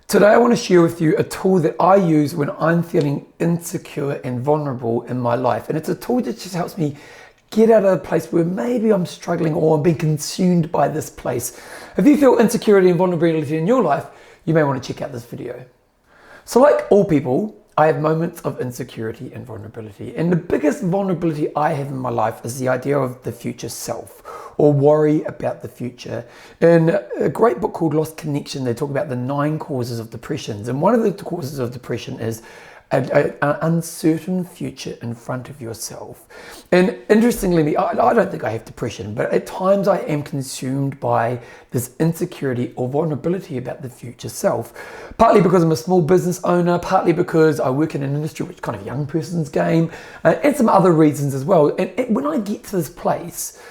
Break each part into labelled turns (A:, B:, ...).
A: Today I want to share with you a tool that I use when I'm feeling insecure and vulnerable in my life. And it's a tool that just helps me get out of a place where maybe I'm struggling or I'm being consumed by this place. If you feel insecurity and vulnerability in your life, you may want to check out this video. So like all people, I have moments of insecurity and vulnerability. And the biggest vulnerability I have in my life is the idea of the future self, or worry about the future. In a great book called Lost Connection, they talk about the 9 causes of depressions. And one of the causes of depression is an uncertain future in front of yourself. And interestingly, I don't think I have depression, but at times I am consumed by this insecurity or vulnerability about the future self. Partly because I'm a small business owner, partly because I work in an industry which is kind of young person's game, and some other reasons as well. And when I get to this place,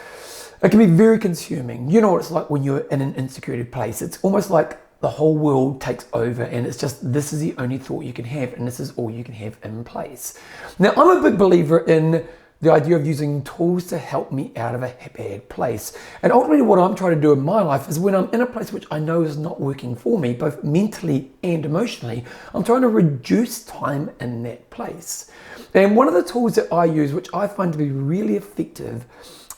A: it can be very consuming. You know what it's like when you're in an insecurity place. It's almost like the whole world takes over and it's just, this is the only thought you can have and this is all you can have in place. Now, I'm a big believer in the idea of using tools to help me out of a bad place. And ultimately what I'm trying to do in my life is when I'm in a place which I know is not working for me, both mentally and emotionally, I'm trying to reduce time in that place. And one of the tools that I use, which I find to be really effective,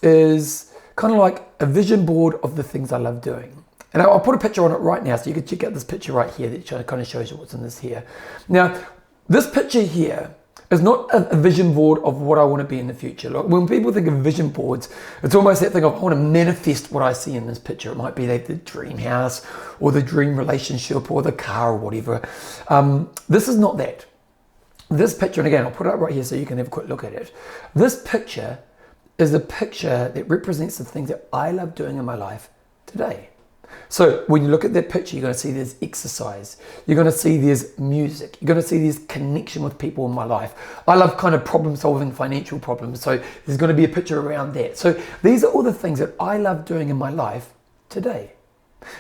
A: is kind of like a vision board of the things I love doing. And I'll put a picture on it right now so you can check out this picture right here that kind of shows you what's in this here. Now, this picture here is not a vision board of what I want to be in the future. Look, when people think of vision boards, it's almost that thing of I want to manifest what I see in this picture. It might be the dream house or the dream relationship or the car or whatever. This is not that. This picture, and again, I'll put it up right here so you can have a quick look at it. This picture is a picture that represents the things that I love doing in my life today. So when you look at that picture, you're going to see there's exercise. You're going to see there's music. You're going to see there's connection with people in my life. I love kind of problem solving financial problems. So there's going to be a picture around that. So these are all the things that I love doing in my life today.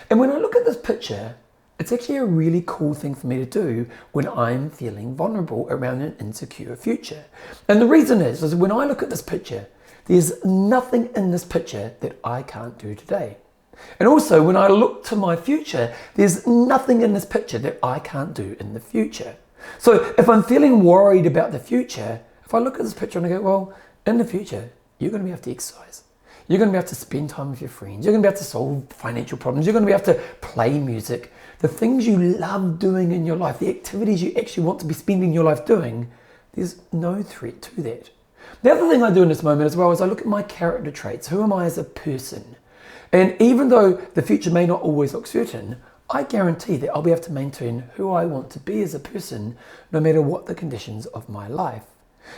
A: And when I look at this picture, it's actually a really cool thing for me to do when I'm feeling vulnerable around an insecure future. And the reason is when I look at this picture, there's nothing in this picture that I can't do today. And also, when I look to my future, there's nothing in this picture that I can't do in the future. So if I'm feeling worried about the future, if I look at this picture and I go, well, in the future, you're going to be able to exercise. You're going to be able to spend time with your friends. You're going to be able to solve financial problems. You're going to be able to play music. The things you love doing in your life, the activities you actually want to be spending your life doing, there's no threat to that. The other thing I do in this moment as well is I look at my character traits. Who am I as a person? And even though the future may not always look certain, I guarantee that I'll be able to maintain who I want to be as a person, no matter what the conditions of my life.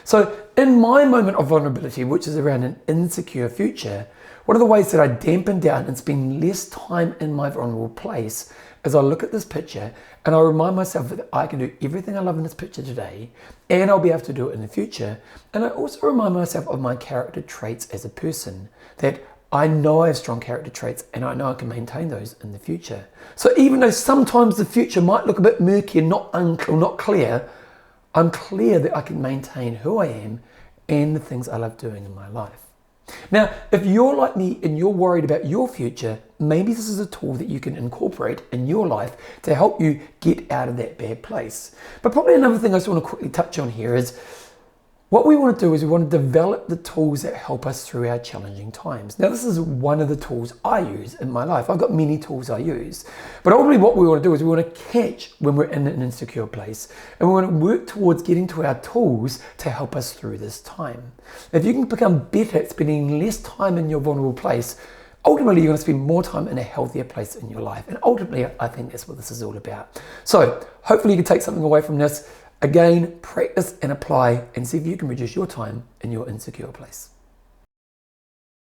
A: So in my moment of vulnerability, which is around an insecure future, one of the ways that I dampen down and spend less time in my vulnerable place is I look at this picture and I remind myself that I can do everything I love in this picture today, and I'll be able to do it in the future. And I also remind myself of my character traits as a person, that I know I have strong character traits and I know I can maintain those in the future. So even though sometimes the future might look a bit murky and not clear, I'm clear that I can maintain who I am and the things I love doing in my life. Now, if you're like me and you're worried about your future, maybe this is a tool that you can incorporate in your life to help you get out of that bad place. But probably another thing I just want to quickly touch on here is what we want to do is we want to develop the tools that help us through our challenging times. Now, this is one of the tools I use in my life. I've got many tools I use. But ultimately what we want to do is we want to catch when we're in an insecure place. And we want to work towards getting to our tools to help us through this time. If you can become better at spending less time in your vulnerable place, ultimately you're going to spend more time in a healthier place in your life. And ultimately, I think that's what this is all about. So hopefully you can take something away from this. Again, practice and apply and see if you can reduce your time in your insecure place.